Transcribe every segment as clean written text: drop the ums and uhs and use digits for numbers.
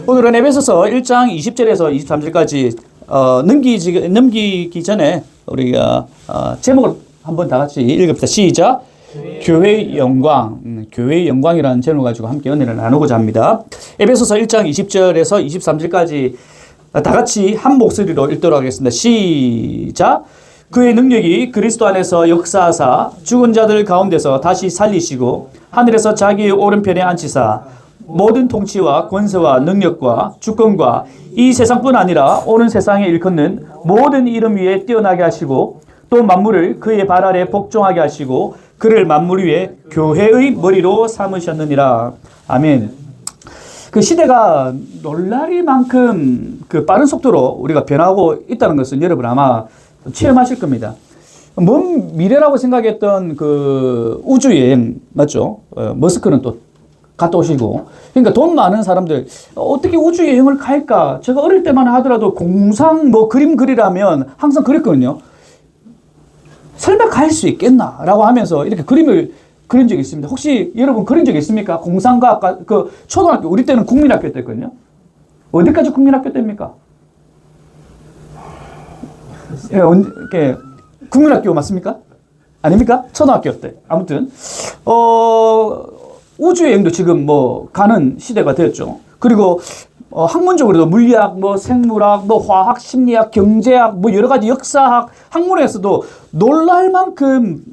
오늘은 에베소서 1장 20절에서 23절까지 넘기기 전에 우리가 제목을 한번 다 같이 읽읍시다. 시작. 교회의 영광. 교회의 영광이라는 제목을 가지고 함께 은혜를 나누고자 합니다. 에베소서 1장 20절에서 23절까지 다 같이 한 목소리로 읽도록 하겠습니다. 시작. 그의 능력이 그리스도 안에서 역사하사 죽은 자들 가운데서 다시 살리시고 하늘에서 자기의 오른편에 앉히사 모든 통치와 권세와 능력과 주권과 이 세상뿐 아니라 오는 세상에 일컫는 모든 이름 위에 뛰어나게 하시고 또 만물을 그의 발 아래 복종하게 하시고 그를 만물 위에 교회의 머리로 삼으셨느니라. 아멘. 그 시대가 놀라리만큼 그 빠른 속도로 우리가 변하고 있다는 것은 여러분 아마 체험하실 겁니다. 먼 미래라고 생각했던 그 우주여행 맞죠? 머스크는 또 갔다 오시고, 그러니까 돈 많은 사람들 어떻게 우주여행을 갈까? 제가 어릴 때만 하더라도 공상 뭐 그림 그리라면 항상 그랬거든요. 설마 갈 수 있겠나라고 하면서 이렇게 그림을 그린 적이 있습니다. 혹시 여러분 그린 적 있습니까? 공상과학 그 초등학교 우리 때는 국민학교 때였거든요. 어디까지 국민학교 때입니까? 예, 이렇게 국민학교 맞습니까? 아닙니까? 초등학교 때. 아무튼 우주여행도 지금 뭐 가는 시대가 되었죠. 그리고 학문적으로도 물리학, 뭐 생물학, 뭐 화학, 심리학, 경제학, 뭐 여러 가지 역사학, 학문에서도 놀랄 만큼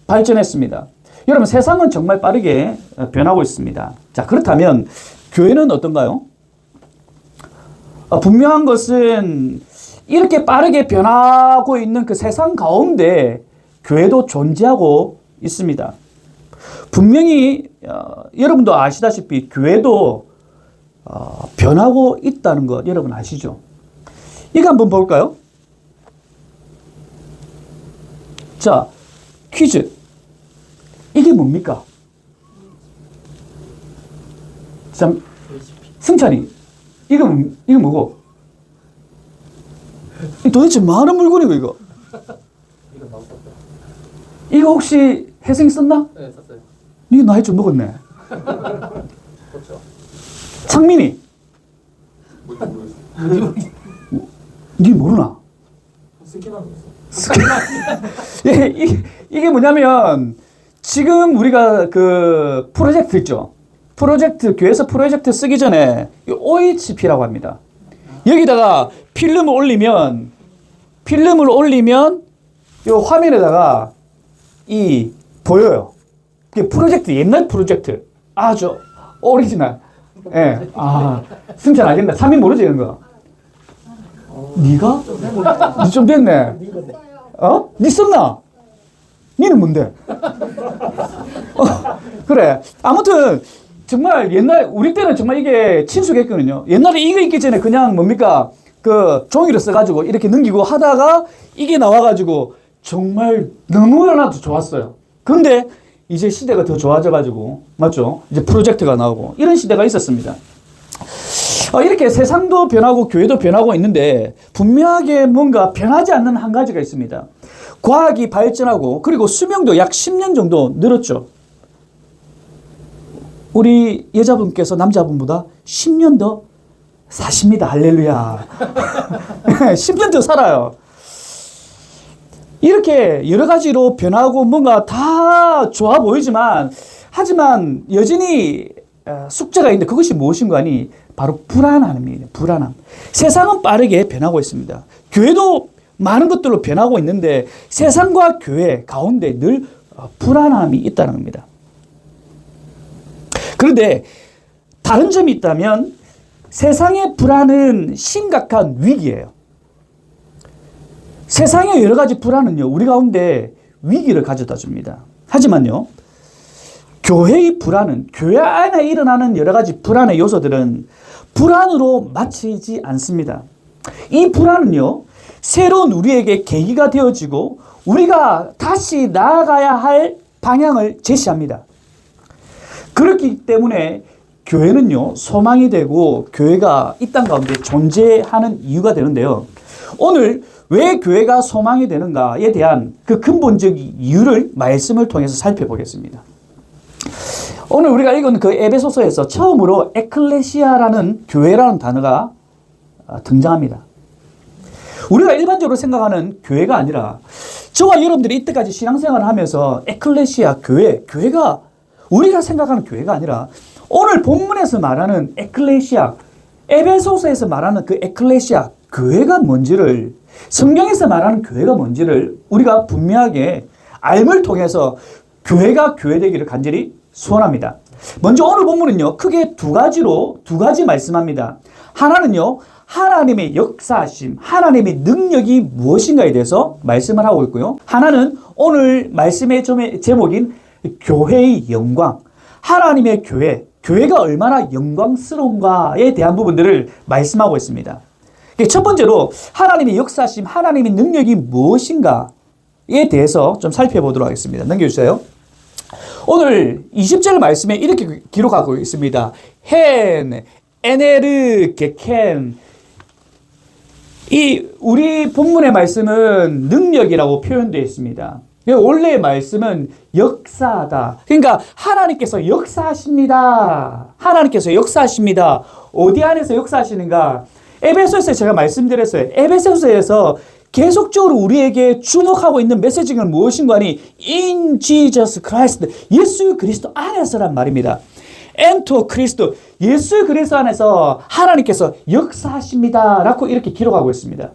발전했습니다. 여러분 세상은 정말 빠르게 변하고 있습니다. 자, 그렇다면 교회는 어떤가요? 분명한 것은 이렇게 빠르게 변하고 있는 그 세상 가운데 교회도 존재하고 있습니다. 분명히 여러분도 아시다시피 교회도 변하고 있다는 것 여러분 아시죠? 이거 한번 볼까요? 자, 퀴즈. 이게 뭡니까? 참, 승찬이, 이거 뭐고? 도대체 많은 물건이고 이거? 이거 혹시 혜성이 썼나? 네, 썼어요. 니 나이 좀 먹었네. 그렇죠. 창민이. 니 모르나? 스킨하는 거 예, 이게 뭐냐면 지금 우리가 그 프로젝트 있죠. 프로젝트 교회에서 프로젝트 쓰기 전에 OHP라고 합니다. 여기다가 필름을 올리면 이 화면에다가 보여요. 그게 프로젝트, 옛날 프로젝트. 아주 오리지널. 예. 승찬 알겠네. 3인 모르지, 이런 거. 니가? 니 좀 됐네. 니 썼나? 니는 뭔데? 그래. 아무튼, 정말 우리 때는 정말 이게 친숙했거든요. 옛날에 이거 있기 전에 그냥 뭡니까? 그 종이를 써가지고 이렇게 넘기고 하다가 이게 나와가지고 정말 너무나도 좋았어요. 근데 이제 시대가 더 좋아져가지고, 맞죠? 이제 프로젝트가 나오고 이런 시대가 있었습니다. 이렇게 세상도 변하고 교회도 변하고 있는데 분명하게 뭔가 변하지 않는 한 가지가 있습니다. 과학이 발전하고 그리고 수명도 약 10년 정도 늘었죠. 우리 여자분께서 남자분보다 10년 더 사십니다. 할렐루야. 10년 더 살아요. 이렇게 여러 가지로 변하고 뭔가 다 좋아 보이지만 하지만 여전히 숙제가 있는데 그것이 무엇인가 하니 바로 불안함입니다. 불안함. 세상은 빠르게 변하고 있습니다. 교회도 많은 것들로 변하고 있는데 세상과 교회 가운데 늘 불안함이 있다는 겁니다. 그런데 다른 점이 있다면 세상의 불안은 심각한 위기예요. 세상의 여러 가지 불안은요, 우리 가운데 위기를 가져다 줍니다. 하지만요, 교회의 불안은, 교회 안에 일어나는 여러 가지 불안의 요소들은 불안으로 마치지 않습니다. 이 불안은요, 새로운 우리에게 계기가 되어지고 우리가 다시 나아가야 할 방향을 제시합니다. 그렇기 때문에 교회는요, 소망이 되고 교회가 이 땅 가운데 존재하는 이유가 되는데요. 오늘 왜 교회가 소망이 되는가에 대한 그 근본적인 이유를 말씀을 통해서 살펴보겠습니다. 오늘 우리가 읽은 그 에베소서에서 처음으로 에클레시아라는 교회라는 단어가 등장합니다. 우리가 일반적으로 생각하는 교회가 아니라 저와 여러분들이 이때까지 신앙생활을 하면서 에클레시아 교회가 우리가 생각하는 교회가 아니라 오늘 본문에서 말하는 에클레시아, 에베소서에서 말하는 그 에클레시아 교회가 뭔지를, 성경에서 말하는 교회가 뭔지를 우리가 분명하게 알을 통해서 교회가 교회되기를 간절히 소원합니다. 먼저 오늘 본문은요, 크게 두 가지 말씀합니다. 하나는요, 하나님의 역사하심, 하나님의 능력이 무엇인가에 대해서 말씀을 하고 있고요. 하나는 오늘 말씀의 제목인 교회의 영광, 하나님의 교회가 얼마나 영광스러운가에 대한 부분들을 말씀하고 있습니다. 첫 번째로 하나님의 역사하심, 하나님의 능력이 무엇인가에 대해서 좀 살펴보도록 하겠습니다. 넘겨주세요. 오늘 20절 말씀에 이렇게 기록하고 있습니다. 에네르, 게켄. 이 우리 본문의 말씀은 능력이라고 표현되어 있습니다. 원래의 말씀은 역사다. 그러니까 하나님께서 역사하십니다. 하나님께서 역사하십니다. 어디 안에서 역사하시는가? 에베소서에 제가 말씀드렸어요. 에베소서에서 계속적으로 우리에게 주목하고 있는 메시지는 무엇인가 하니 In Jesus Christ, 예수 그리스도 안에서란 말입니다. 엔토 그리스도, 예수 그리스도 안에서 하나님께서 역사하십니다 라고 이렇게 기록하고 있습니다.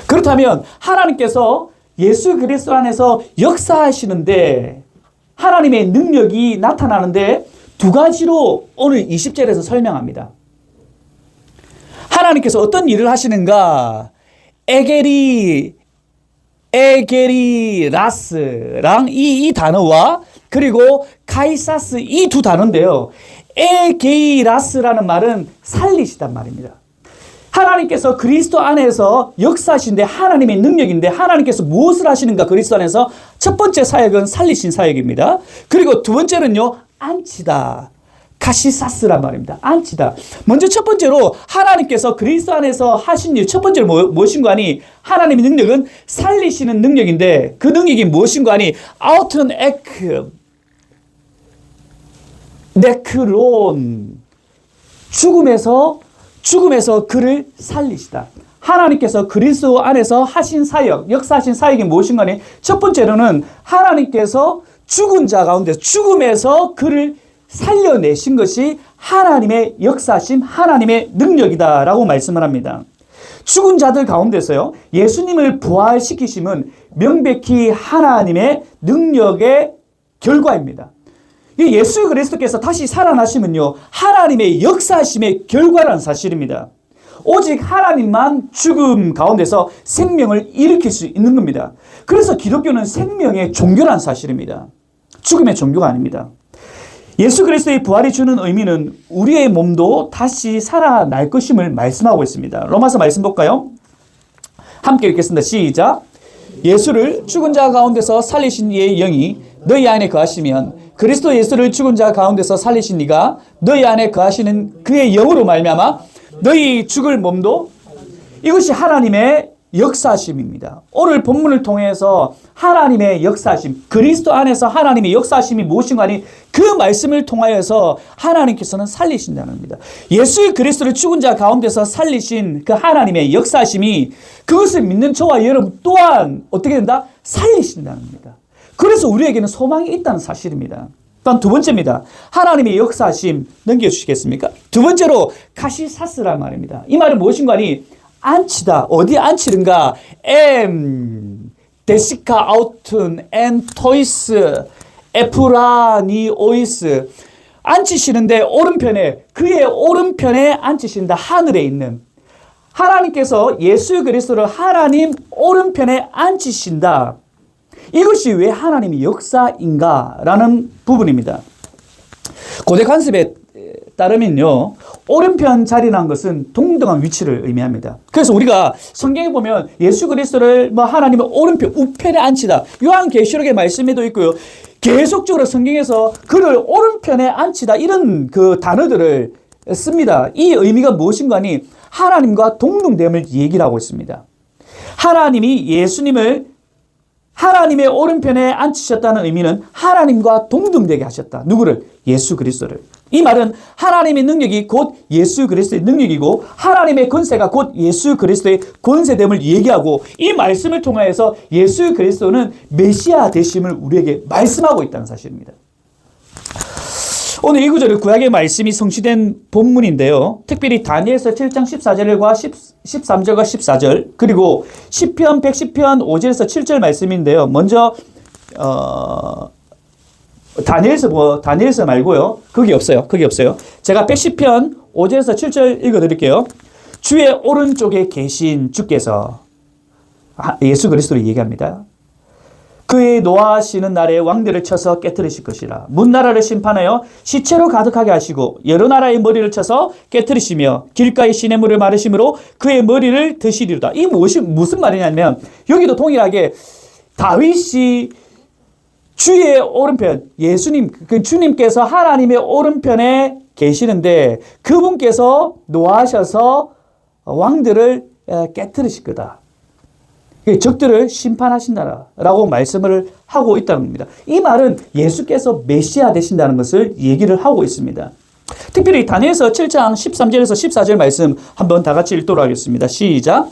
그렇다면 하나님께서 예수 그리스도 안에서 역사하시는데 하나님의 능력이 나타나는데 두 가지로 오늘 20절에서 설명합니다. 하나님께서 어떤 일을 하시는가? 에게리라스랑 이 단어와 그리고 카이사스 이 두 단어인데요. 에게이라스라는 말은 살리시단 말입니다. 하나님께서 그리스도 안에서 역사하신데 하나님의 능력인데 하나님께서 무엇을 하시는가? 그리스도 안에서 첫 번째 사역은 살리신 사역입니다. 그리고 두 번째는요, 안치다. 카시사스란 말입니다. 안치다. 먼저 첫 번째로 하나님께서 그리스도 안에서 하신 일 첫 번째로 무엇인가 하니 하나님의 능력은 살리시는 능력인데 그 능력이 무엇인가 하니 아우튼 네크론 죽음에서 그를 살리시다. 하나님께서 그리스도 안에서 하신 사역, 역사하신 사역이 무엇인가 하니 첫 번째로는 하나님께서 죽은 자 가운데서 죽음에서 그를 살려내신 것이 하나님의 역사심, 하나님의 능력이다라고 말씀을 합니다. 죽은 자들 가운데서요, 예수님을 부활시키심은 명백히 하나님의 능력의 결과입니다. 예수 그리스도께서 다시 살아나시면요, 하나님의 역사심의 결과라는 사실입니다. 오직 하나님만 죽음 가운데서 생명을 일으킬 수 있는 겁니다. 그래서 기독교는 생명의 종교라는 사실입니다. 죽음의 종교가 아닙니다. 예수 그리스도의 부활이 주는 의미는 우리의 몸도 다시 살아날 것임을 말씀하고 있습니다. 로마서 말씀 볼까요? 함께 읽겠습니다. 시작. 예수를 죽은 자 가운데서 살리신 이의 영이 너희 안에 거하시면 그리스도 예수를 죽은 자 가운데서 살리신 이가 너희 안에 거하시는 그의 영으로 말미암아 너희 죽을 몸도, 이것이 하나님의 역사심입니다. 오늘 본문을 통해서 하나님의 역사심, 그리스도 안에서 하나님의 역사심이 무엇인가 하니 그 말씀을 통하여서 하나님께서는 살리신다는 겁니다. 예수 그리스도를 죽은 자 가운데서 살리신 그 하나님의 역사심이 그것을 믿는 저와 여러분 또한 어떻게 된다? 살리신다는 겁니다. 그래서 우리에게는 소망이 있다는 사실입니다. 또한 두 번째입니다. 하나님의 역사심 넘겨주시겠습니까? 두 번째로 카시사스란 말입니다. 이 말은 무엇인가 하니 안치다. 어디 안치는가? 데시카 아우튼 엔토이스 에프라니오이스, 앉히시는데 오른편에, 그의 오른편에 앉히신다. 하늘에 있는 하나님께서 예수 그리스도를 하나님 오른편에 앉히신다. 이것이 왜 하나님의 역사인가라는 부분입니다. 고대 관습에 따르면요, 오른편 자리라는 것은 동등한 위치를 의미합니다. 그래서 우리가 성경에 보면 예수 그리스도를 하나님의 오른편, 우편에 앉히다. 요한계시록의 말씀에도 있고요. 계속적으로 성경에서 그를 오른편에 앉히다. 이런 그 단어들을 씁니다. 이 의미가 무엇인가 하니 하나님과 동등됨을 얘기를 하고 있습니다. 하나님이 예수님을 하나님의 오른편에 앉히셨다는 의미는 하나님과 동등되게 하셨다. 누구를? 예수 그리스도를. 이 말은 하나님의 능력이 곧 예수 그리스도의 능력이고 하나님의 권세가 곧 예수 그리스도의 권세됨을 얘기하고 이 말씀을 통하여서 예수 그리스도는 메시아 되심을 우리에게 말씀하고 있다는 사실입니다. 오늘 이 구절은 구약의 말씀이 성취된 본문인데요. 특별히 다니엘서 7장 14절과 13절과 14절 그리고 시편 110편 5절에서 7절 말씀인데요. 먼저 다니엘서 말고요. 거기 없어요. 제가 110편 5절에서 7절 읽어드릴게요. 주의 오른쪽에 계신 주께서 예수 그리스도를 얘기합니다. 그의 노하시는 날에 왕들을 쳐서 깨뜨리실 것이라. 문나라를 심판하여 시체로 가득하게 하시고 여러 나라의 머리를 쳐서 깨뜨리시며 길가의 시냇물을 마르심으로 그의 머리를 드시리로다. 이 무슨 말이냐면 여기도 동일하게 다윗이 주의 오른편, 예수님, 그 주님께서 하나님의 오른편에 계시는데 그분께서 노하셔서 왕들을 깨뜨리실 거다. 적들을 심판하신다라고 말씀을 하고 있다는 겁니다. 이 말은 예수께서 메시아 되신다는 것을 얘기를 하고 있습니다. 특별히 다니엘서 7장 13절에서 14절 말씀 한번 다 같이 읽도록 하겠습니다. 시작.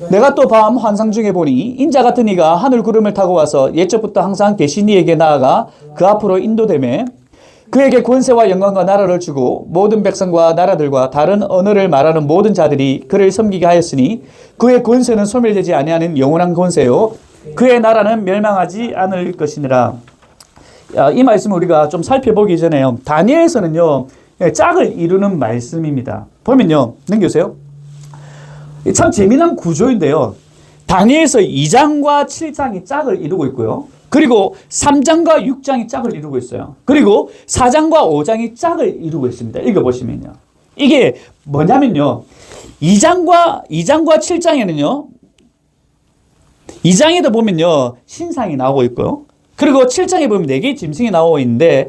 내가 또 밤 환상 중에 보니 인자 같은 이가 하늘 구름을 타고 와서 옛적부터 항상 계신 이에게 나아가 그 앞으로 인도되매 그에게 권세와 영광과 나라를 주고 모든 백성과 나라들과 다른 언어를 말하는 모든 자들이 그를 섬기게 하였으니 그의 권세는 소멸되지 아니하는 영원한 권세요 그의 나라는 멸망하지 않을 것이니라. 이 말씀을 우리가 좀 살펴보기 전에요. 다니엘서는요 짝을 이루는 말씀입니다. 보면요 넘겨주세요. 참 재미난 구조인데요. 다니엘서 2장과 7장이 짝을 이루고 있고요. 그리고 3장과 6장이 짝을 이루고 있어요. 그리고 4장과 5장이 짝을 이루고 있습니다. 읽어보시면요. 이게 뭐냐면요. 2장과 7장에는요. 2장에도 보면요. 신상이 나오고 있고요. 그리고 7장에 보면 4개의 짐승이 나오고 있는데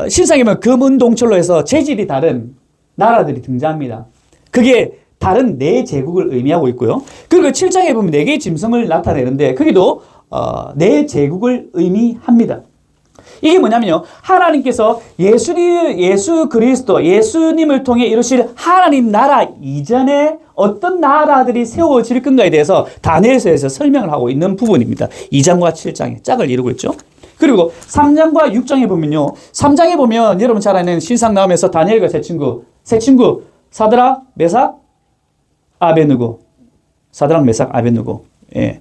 신상에 보면 금은 동철로 해서 재질이 다른 나라들이 등장합니다. 그게 다른 4제국을 의미하고 있고요. 그리고 7장에 보면 4개의 짐승을 나타내는데 거기도 4제국을 의미합니다. 이게 뭐냐면요. 하나님께서 예수 그리스도, 예수님을 통해 이루실 하나님 나라 이전에 어떤 나라들이 세워질 건가에 대해서 다니엘서에서 설명을 하고 있는 부분입니다. 2장과 7장에 짝을 이루고 있죠. 그리고 3장과 6장에 보면요. 3장에 보면 여러분 잘 아는 신상 나오면서 다니엘과 세 친구 사드락, 메삭, 아베느고. 사드락, 메삭, 아베느고. 예.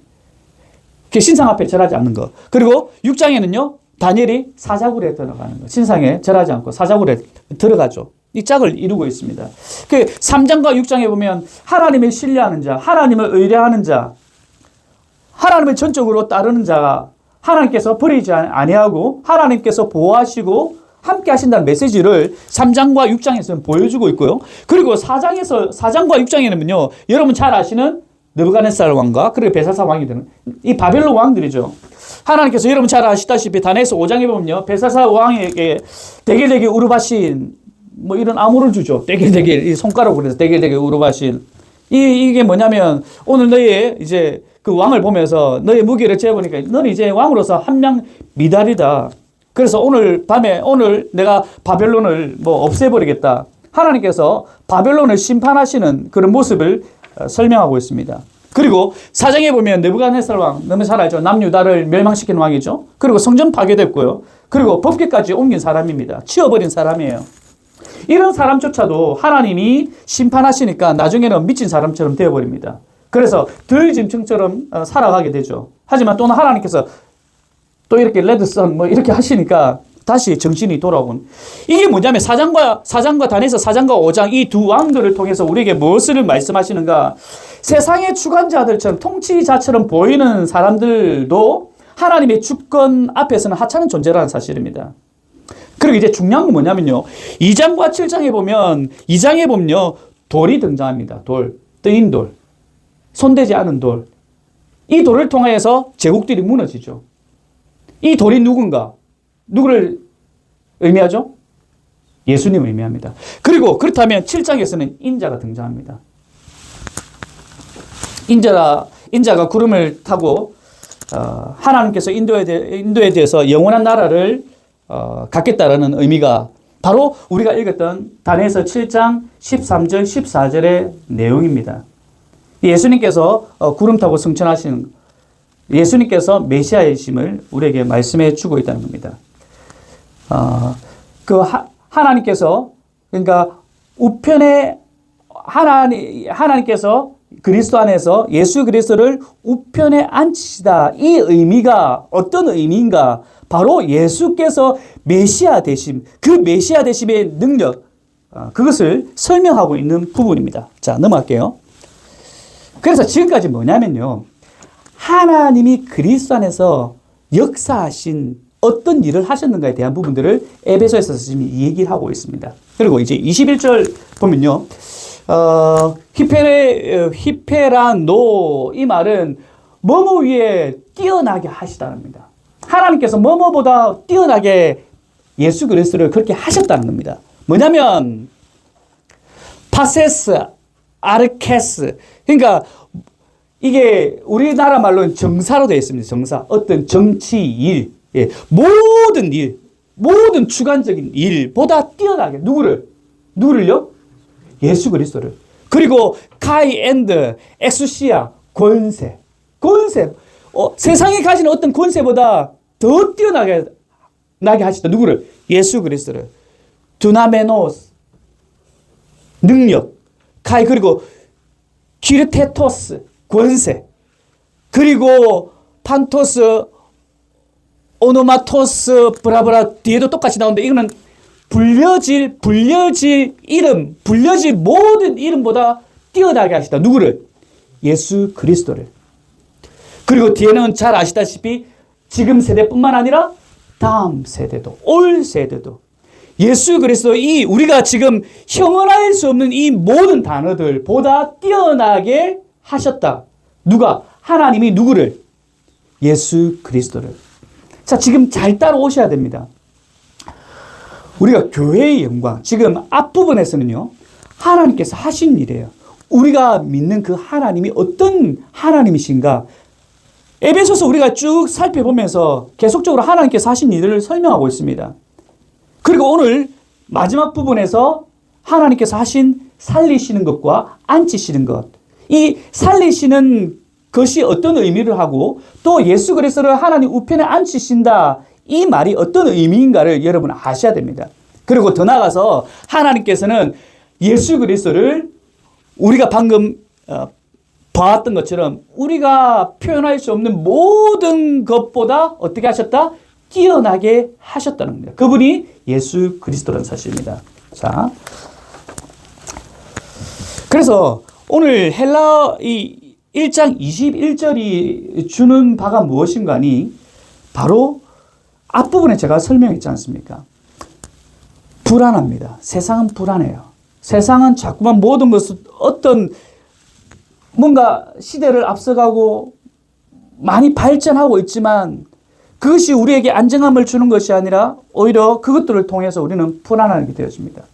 신상 앞에 절하지 않는 거. 그리고 6장에는요. 다니엘이 사자굴에 들어가는 거. 신상에 절하지 않고 사자굴에 들어가죠. 이 짝을 이루고 있습니다. 3장과 6장에 보면 하나님을 신뢰하는 자, 하나님을 의뢰하는 자, 하나님을 전적으로 따르는 자가 하나님께서 버리지 아니하고 하나님께서 보호하시고 함께 하신다는 메시지를 3장과 6장에서는 보여주고 있고요. 그리고 4장과 6장에는요. 여러분 잘 아시는 느부갓네살 왕과 그리고 벨사살 왕이 되는 이 바벨론 왕들이죠. 하나님께서 여러분 잘 아시다시피 다니엘서 5장에 보면요. 벨사살 왕에게 데겔데겔 우르바신 뭐 이런 암호를 주죠. 데겔데겔 이 손가락으로 해서 데겔데겔 우르바신 이게 뭐냐면 오늘 너의 이제 그 왕을 보면서 너의 무기를 재보니까 너는 이제 왕으로서 한명 미달이다. 그래서 오늘 밤에 오늘 내가 바벨론을 뭐 없애버리겠다. 하나님께서 바벨론을 심판하시는 그런 모습을 설명하고 있습니다. 그리고 4장에 보면 느부갓네살 왕, 너무 잘 알죠. 남유다를 멸망시킨 왕이죠. 그리고 성전 파괴됐고요. 그리고 법궤까지 옮긴 사람입니다. 치워버린 사람이에요. 이런 사람조차도 하나님이 심판하시니까 나중에는 미친 사람처럼 되어버립니다. 그래서 덜 짐승처럼 살아가게 되죠. 하지만 또는 하나님께서 또 이렇게 레드선 뭐 이렇게 하시니까 다시 정신이 돌아오곤. 이게 뭐냐면 4장과 다니엘서 4장과 5장 이 두 왕들을 통해서 우리에게 무엇을 말씀하시는가? 세상의 주관자들처럼 통치자처럼 보이는 사람들도 하나님의 주권 앞에서는 하찮은 존재라는 사실입니다. 그리고 이제 중요한 건 뭐냐면요. 2장과 7장에 보면 2장에 보면요. 돌이 등장합니다. 돌, 뜨인 돌, 손대지 않은 돌. 이 돌을 통하여서 제국들이 무너지죠. 이 돌이 누군가? 누구를 의미하죠? 예수님을 의미합니다. 그리고 그렇다면 7장에서는 인자가 등장합니다. 인자가 구름을 타고 하나님께서 인도에 대해서 영원한 나라를 갖겠다라는 의미가 바로 우리가 읽었던 다니엘서 7장 13절 14절의 내용입니다. 예수님께서 구름 타고 승천하신 예수님께서 메시아이심을 우리에게 말씀해 주고 있다는 겁니다. 하나님께서 그러니까 우편에 하나님께서 그리스도 안에서 예수 그리스도를 우편에 앉히시다. 이 의미가 어떤 의미인가? 바로 예수께서 메시아 되심, 그 메시아 되심의 능력, 그것을 설명하고 있는 부분입니다. 자, 넘어갈게요. 그래서 지금까지 뭐냐면요. 하나님이 그리스도 안에서 역사하신 어떤 일을 하셨는가에 대한 부분들을 에베소에서 지금 얘기를 하고 있습니다. 그리고 이제 21절 보면요. 히페라노 이 말은 뭐뭐 위에 뛰어나게 하시다는 겁니다. 하나님께서 뭐뭐보다 뛰어나게 예수 그리스도를 그렇게 하셨다는 겁니다. 뭐냐면 파세스, 아르케스 그러니까 이게 우리나라 말로는 정사로 되어 있습니다. 정사. 어떤 정치 일, 모든 일, 모든 주관적인 일보다 뛰어나게 누구를요? 예수 그리스도를. 그리고 카이 앤드 엑수시아 권세. 세상에 가진 어떤 권세보다 더 뛰어나게 하시다. 누구를? 예수 그리스도를. 두나메노스 능력. 카이 그리고 키르테토스 권세. 그리고 판토스 오노마토스 브라브라 뒤에도 똑같이 나오는데 이거는 불려질 이름, 불려질 모든 이름보다 뛰어나게 하시다. 누구를? 예수 그리스도를. 그리고 뒤에는 잘 아시다시피 지금 세대뿐만 아니라 다음 세대도, 올 세대도 예수 그리스도 이 우리가 지금 형언할 수 없는 이 모든 단어들보다 뛰어나게 하셨다. 누가? 하나님이 누구를? 예수 그리스도를. 자, 지금 잘 따라오셔야 됩니다. 우리가 교회의 영광, 지금 앞부분에서는요, 하나님께서 하신 일이에요. 우리가 믿는 그 하나님이 어떤 하나님이신가? 에베소서 우리가 쭉 살펴보면서 계속적으로 하나님께서 하신 일을 설명하고 있습니다. 그리고 오늘 마지막 부분에서 하나님께서 하신 살리시는 것과 앉히시는 것. 이 살리시는 것이 어떤 의미를 하고 또 예수 그리스도를 하나님 우편에 앉히신다. 이 말이 어떤 의미인가를 여러분 아셔야 됩니다. 그리고 더 나아가서 하나님께서는 예수 그리스도를 우리가 방금 봐왔던 것처럼 우리가 표현할 수 없는 모든 것보다 어떻게 하셨다? 뛰어나게 하셨다는 겁니다. 그분이 예수 그리스도라는 사실입니다. 자, 그래서 오늘 헬라 이 1장 21절이 주는 바가 무엇인가니 바로 앞부분에 제가 설명했지 않습니까? 불안합니다. 세상은 불안해요. 세상은 자꾸만 모든 것을 어떤 뭔가 시대를 앞서가고 많이 발전하고 있지만 그것이 우리에게 안정함을 주는 것이 아니라 오히려 그것들을 통해서 우리는 불안하게 되어집니다.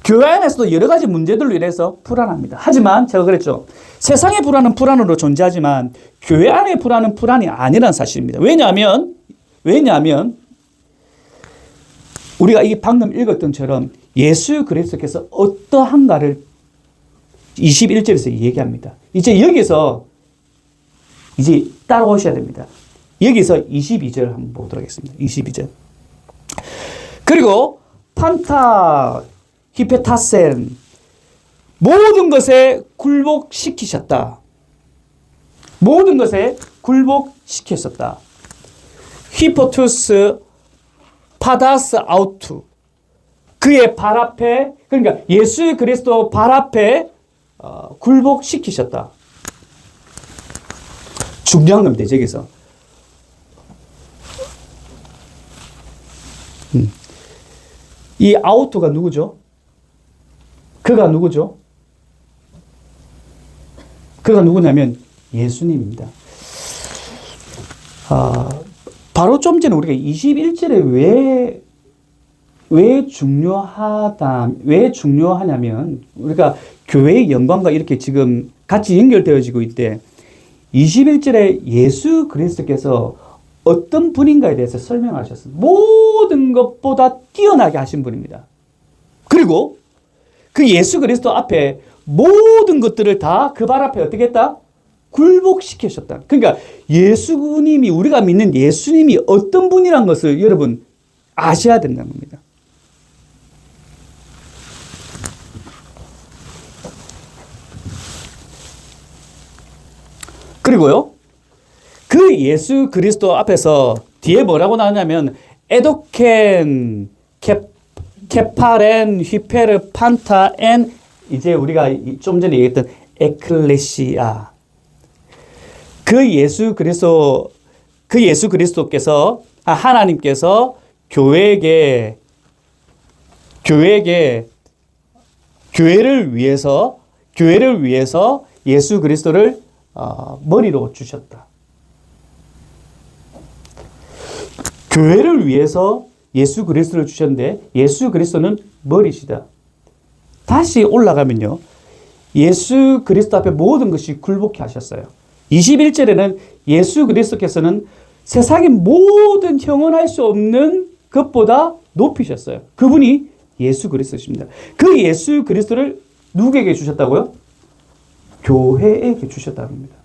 교회 안에서도 여러 가지 문제들로 인해서 불안합니다. 하지만 제가 그랬죠. 세상의 불안은 불안으로 존재하지만 교회 안의 불안은 불안이 아니라는 사실입니다. 왜냐하면 우리가 이 방금 읽었던 것처럼 예수 그리스도께서 어떠한가를 21절에서 얘기합니다. 이제 여기서 이제 따라오셔야 됩니다. 여기서 22절 한번 보도록 하겠습니다. 22절. 그리고 판타 히페타센 모든 것에 굴복시키셨다. 모든 것에 굴복시켰었다. 히포투스 파다스 아우투 그의 발 앞에 그러니까 예수 그리스도 발 앞에 굴복시키셨다. 중요한 겁니다. 저기서. 이 아우투가 누구죠? 그가 누구죠? 그가 누구냐면 예수님입니다. 바로 좀 전에 우리가 21절에 왜 중요하냐면 우리가 교회의 영광과 이렇게 지금 같이 연결되어지고 있대. 21절에 예수 그리스도께서 어떤 분인가에 대해서 설명하셨습니다. 모든 것보다 뛰어나게 하신 분입니다. 그리고 그 예수 그리스도 앞에 모든 것들을 다 그 발 앞에 어떻게 했다? 굴복시키셨다. 그러니까 예수님이, 우리가 믿는 예수님이 어떤 분이란 것을 여러분 아셔야 된다는 겁니다. 그리고요, 그 예수 그리스도 앞에서 뒤에 뭐라고 나오냐면 에도켄, 케파렌, 휘페르, 판타엔, 이제 우리가 좀 전에 얘기했던 에클레시아. 그 예수 그리스도께서, 하나님께서 교회를 위해서 예수 그리스도를 머리로 주셨다. 교회를 위해서 예수 그리스도를 주셨는데 예수 그리스도는 머리시다. 다시 올라가면요, 예수 그리스도 앞에 모든 것이 굴복해 하셨어요. 21절에는 예수 그리스도께서는 세상의 모든 형언할 수 없는 것보다 높이셨어요. 그분이 예수 그리스도십니다. 그 예수 그리스도를 누구에게 주셨다고요? 교회에게 주셨다는 겁니다.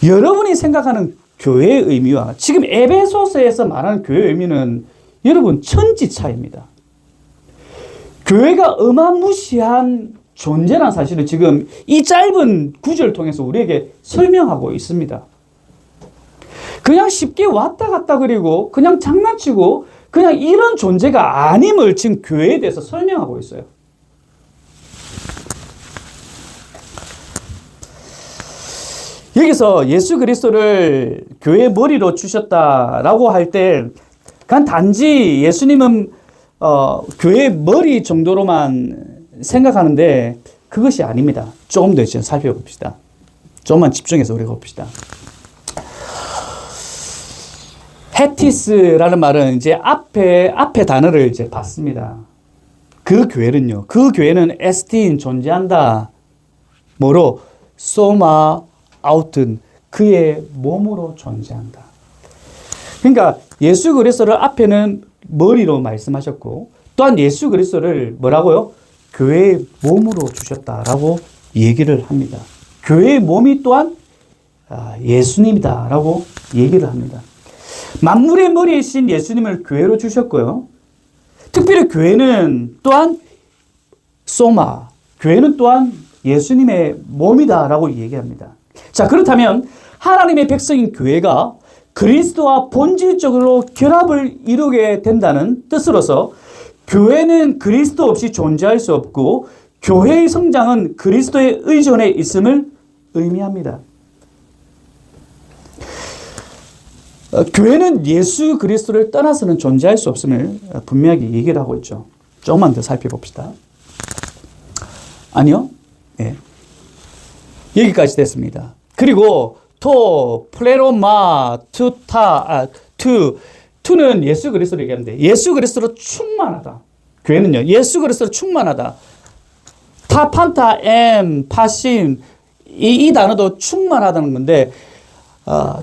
여러분이 생각하는 교회의 의미와 지금 에베소서에서 말하는 교회의 의미는 여러분 천지차이입니다. 교회가 어마무시한 존재란 사실을 지금 이 짧은 구절을 통해서 우리에게 설명하고 있습니다. 그냥 쉽게 왔다 갔다 그리고 그냥 장난치고 그냥 이런 존재가 아님을 지금 교회에 대해서 설명하고 있어요. 여기서 예수 그리스도를 교회의 머리로 주셨다라고 할 때 그냥 단지 예수님은 교회의 머리 정도로만 생각하는데 그것이 아닙니다. 조금 더 이제 살펴봅시다. 조금만 집중해서 우리가 봅시다. 헤티스라는 말은 이제 앞에 단어를 이제 봤습니다. 그 교회는 에스틴 존재한다. 뭐로? 소마 아우튼 그의 몸으로 존재한다. 그러니까 예수 그리스도를 앞에는 머리로 말씀하셨고 또한 예수 그리스도를 뭐라고요? 교회의 몸으로 주셨다라고 얘기를 합니다. 교회의 몸이 또한 예수님이다라고 얘기를 합니다. 만물의 머리이신 예수님을 교회로 주셨고요. 특별히 교회는 또한 소마, 교회는 또한 예수님의 몸이다라고 얘기합니다. 자, 그렇다면 하나님의 백성인 교회가 그리스도와 본질적으로 결합을 이루게 된다는 뜻으로서 교회는 그리스도 없이 존재할 수 없고 교회의 성장은 그리스도의 의존에 있음을 의미합니다. 교회는 예수 그리스도를 떠나서는 존재할 수 없음을 분명하게 얘기를 하고 있죠. 조금만 더 살펴봅시다. 아니요. 네. 여기까지 됐습니다. 그리고 플레로마, 투는 예수 그리스도를 얘기하는데 예수 그리스도로 충만하다. 교회는요, 예수 그리스도로 충만하다. 판타, 파신, 이 단어도 충만하다는 건데,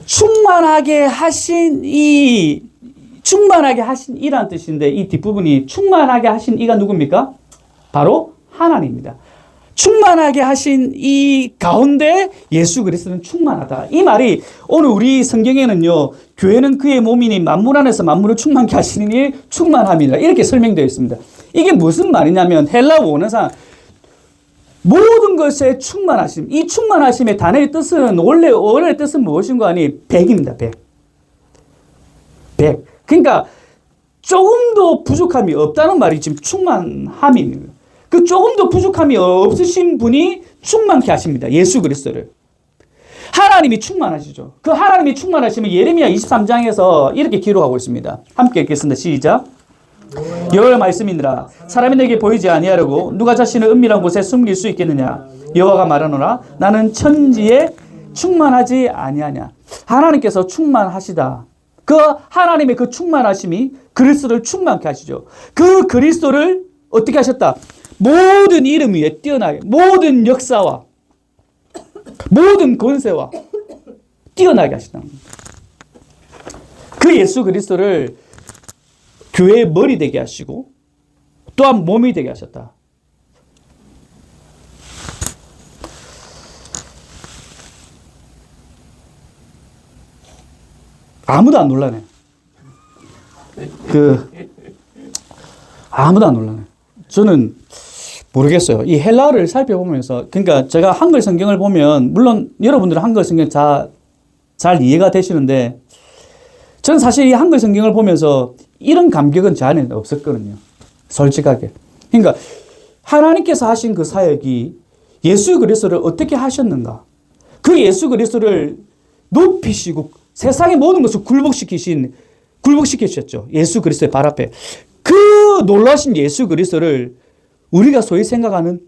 충만하게 하신 이라는 뜻인데, 이 뒷부분이 충만하게 하신 이가 누굽니까? 바로 하나님입니다. 충만하게 하신 이 가운데 예수 그리스도는 충만하다. 이 말이 오늘 우리 성경에는요, 교회는 그의 몸이니 만물 안에서 만물을 충만케 하시니 충만함이라 이렇게 설명되어 있습니다. 이게 무슨 말이냐면 헬라어 원어상 모든 것에 충만하심. 이 충만하심의 단어의 뜻은 원래 뜻은 무엇인가 하니 100입니다. 100. 그러니까 조금도 부족함이 없다는 말이 지금 충만함입니다. 그 조금도 부족함이 없으신 분이 충만케 하십니다. 예수 그리스도를. 하나님이 충만하시죠. 그 하나님이 충만하시면 예레미야 23장에서 이렇게 기록하고 있습니다. 함께 읽겠습니다. 시작. 여호와의 말씀이니라. 사람이 내게 보이지 아니하려고 누가 자신을 은밀한 곳에 숨길 수 있겠느냐. 여호와가 말하노라. 나는 천지에 충만하지 아니하냐. 하나님께서 충만하시다. 그 하나님의 그 충만하심이 그리스도를 충만케 하시죠. 그 그리스도를 어떻게 하셨다? 모든 이름 위에 뛰어나게 모든 역사와 모든 권세와 뛰어나게 하시다는 겁니다. 그 예수 그리스도를 교회의 머리 되게 하시고 또한 몸이 되게 하셨다. 아무도 안 놀라네. 아무도 안 놀라네. 저는 모르겠어요. 이 헬라어를 살펴보면서, 그러니까 제가 한글 성경을 보면, 물론 여러분들은 한글 성경 잘 이해가 되시는데, 저는 사실 이 한글 성경을 보면서 이런 감격은 제 안에 없었거든요. 솔직하게. 그러니까 하나님께서 하신 그 사역이 예수 그리스도를 어떻게 하셨는가? 그 예수 그리스도를 높이시고 세상의 모든 것을 굴복시키셨죠. 예수 그리스도의 발 앞에. 그 놀라신 예수 그리스도를 우리가 소위 생각하는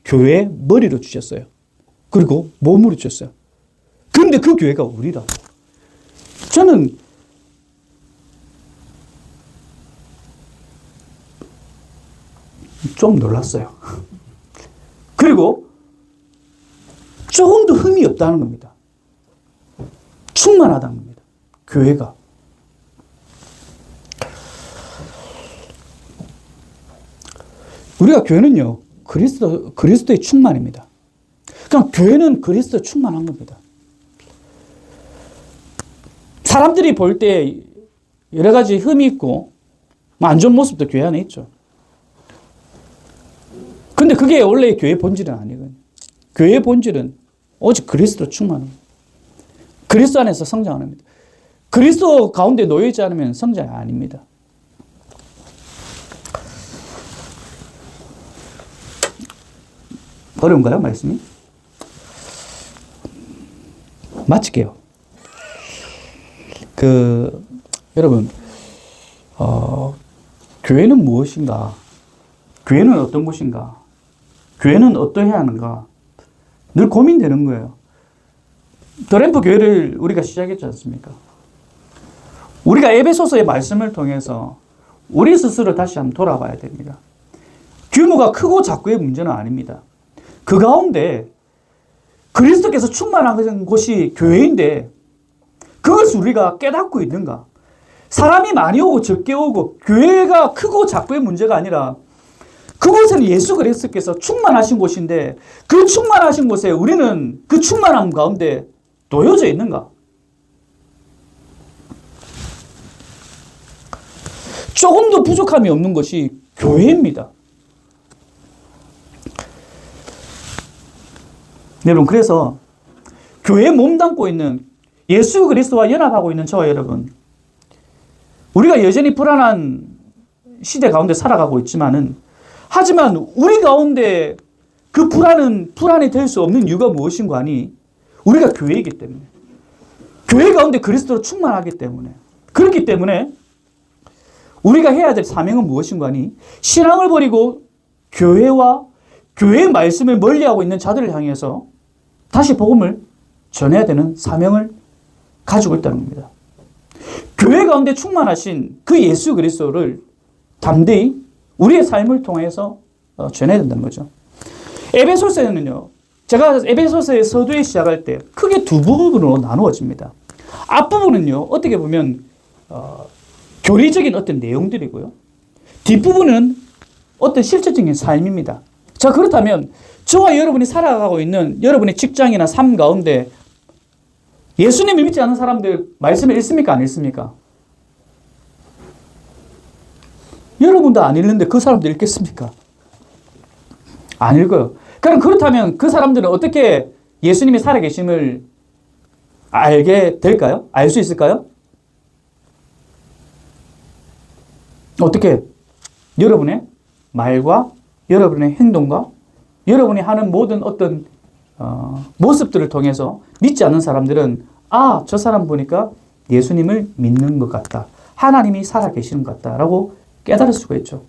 교회의 머리로 주셨어요. 그리고 몸으로 주셨어요. 그런데 그 교회가 우리라고. 저는 좀 놀랐어요. 그리고 조금도 흠이 없다는 겁니다. 충만하다는 겁니다. 교회가. 우리가 교회는요, 그리스도의 충만입니다. 그냥 교회는 그리스도 충만한 겁니다. 사람들이 볼 때 여러 가지 흠이 있고 안 좋은 모습도 교회 안에 있죠. 근데 그게 원래 교회의 본질은 아니거든요. 교회의 본질은 오직 그리스도 충만합니다. 그리스도 안에서 성장하는 겁니다. 그리스도 가운데 놓여있지 않으면 성장이 아닙니다. 어려운가요, 말씀이? 마칠게요. 여러분, 교회는 무엇인가? 교회는 어떤 곳인가? 교회는 어떠해야 하는가? 늘 고민되는 거예요. 더램프 교회를 우리가 시작했지 않습니까? 우리가 에베소서의 말씀을 통해서 우리 스스로 다시 한번 돌아봐야 됩니다. 규모가 크고 작고의 문제는 아닙니다. 그 가운데 그리스도께서 충만한 곳이 교회인데 그것을 우리가 깨닫고 있는가? 사람이 많이 오고 적게 오고 교회가 크고 작고의 문제가 아니라 그곳은 예수 그리스도께서 충만하신 곳인데 그 충만하신 곳에 우리는 그 충만함 가운데 놓여져 있는가? 조금도 부족함이 없는 것이 교회입니다. 여러분, 그래서 교회에 몸담고 있는 예수 그리스도와 연합하고 있는 저와 여러분, 우리가 여전히 불안한 시대 가운데 살아가고 있지만은 하지만 우리 가운데 그 불안이 될 수 없는 이유가 무엇인가 하니 우리가 교회이기 때문에 교회 가운데 그리스도로 충만하기 때문에 그렇기 때문에 우리가 해야 될 사명은 무엇인가 하니 신앙을 버리고 교회와 교회의 말씀을 멀리하고 있는 자들을 향해서 다시 복음을 전해야 되는 사명을 가지고 있다는 겁니다. 교회 가운데 충만하신 그 예수 그리스도를 담대히 우리의 삶을 통해서 전해야 된다는 거죠. 에베소서에는요, 제가 에베소서의 서두에 시작할 때 크게 두 부분으로 나누어집니다. 앞부분은요, 어떻게 보면 교리적인 어떤 내용들이고요. 뒷부분은 어떤 실질적인 삶입니다. 자, 그렇다면 저와 여러분이 살아가고 있는 여러분의 직장이나 삶 가운데 예수님을 믿지 않는 사람들 말씀을 읽습니까? 안 읽습니까? 여러분도 안 읽는데 그 사람들 읽겠습니까? 안 읽어요. 그럼 그렇다면 그 사람들은 어떻게 예수님이 살아계심을 알게 될까요? 알 수 있을까요? 어떻게? 여러분의 말과 여러분의 행동과 여러분이 하는 모든 어떤 모습들을 통해서 믿지 않는 사람들은 아, 저 사람 보니까 예수님을 믿는 것 같다. 하나님이 살아계시는 것 같다라고 깨달을 수가 있죠.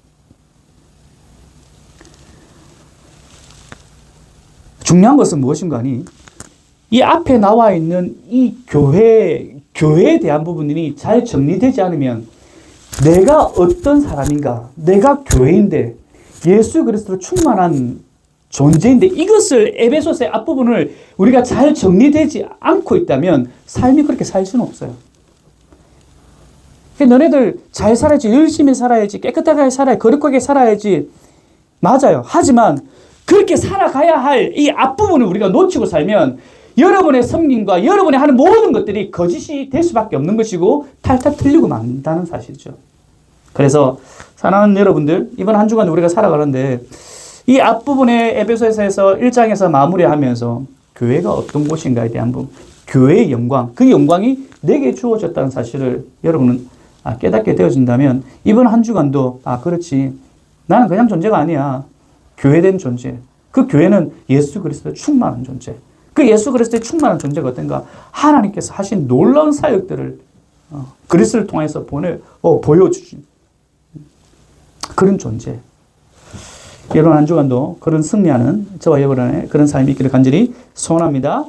중요한 것은 무엇인가 하니 이 앞에 나와 있는 이 교회에 대한 부분이 잘 정리되지 않으면 내가 어떤 사람인가, 내가 교회인데 예수 그리스도로 충만한 존재인데 이것을 에베소서의 앞부분을 우리가 잘 정리되지 않고 있다면 삶이 그렇게 살 수는 없어요. 너네들 잘 살아야지, 열심히 살아야지, 깨끗하게 살아야지, 거룩하게 살아야지. 맞아요. 하지만 그렇게 살아가야 할 이 앞부분을 우리가 놓치고 살면 여러분의 섬김과 여러분이 하는 모든 것들이 거짓이 될 수밖에 없는 것이고 탈탈 틀리고 만다는 사실이죠. 그래서 사랑하는 여러분들, 이번 한 주간 우리가 살아가는데 이 앞부분의 에베소서에서 1장에서 마무리하면서 교회가 어떤 곳인가에 대한 부분, 교회의 영광, 그 영광이 내게 주어졌다는 사실을 여러분은 깨닫게 되어진다면 이번 한 주간도 그렇지, 나는 그냥 존재가 아니야. 교회된 존재. 그 교회는 예수 그리스도의 충만한 존재. 그 예수 그리스도의 충만한 존재가 어떤가? 하나님께서 하신 놀라운 사역들을 그리스도를 통해서 보여주신 그런 존재. 이번 한 주간도 그런 승리하는 저와 여러분의 그런 삶이 있기를 간절히 소원합니다.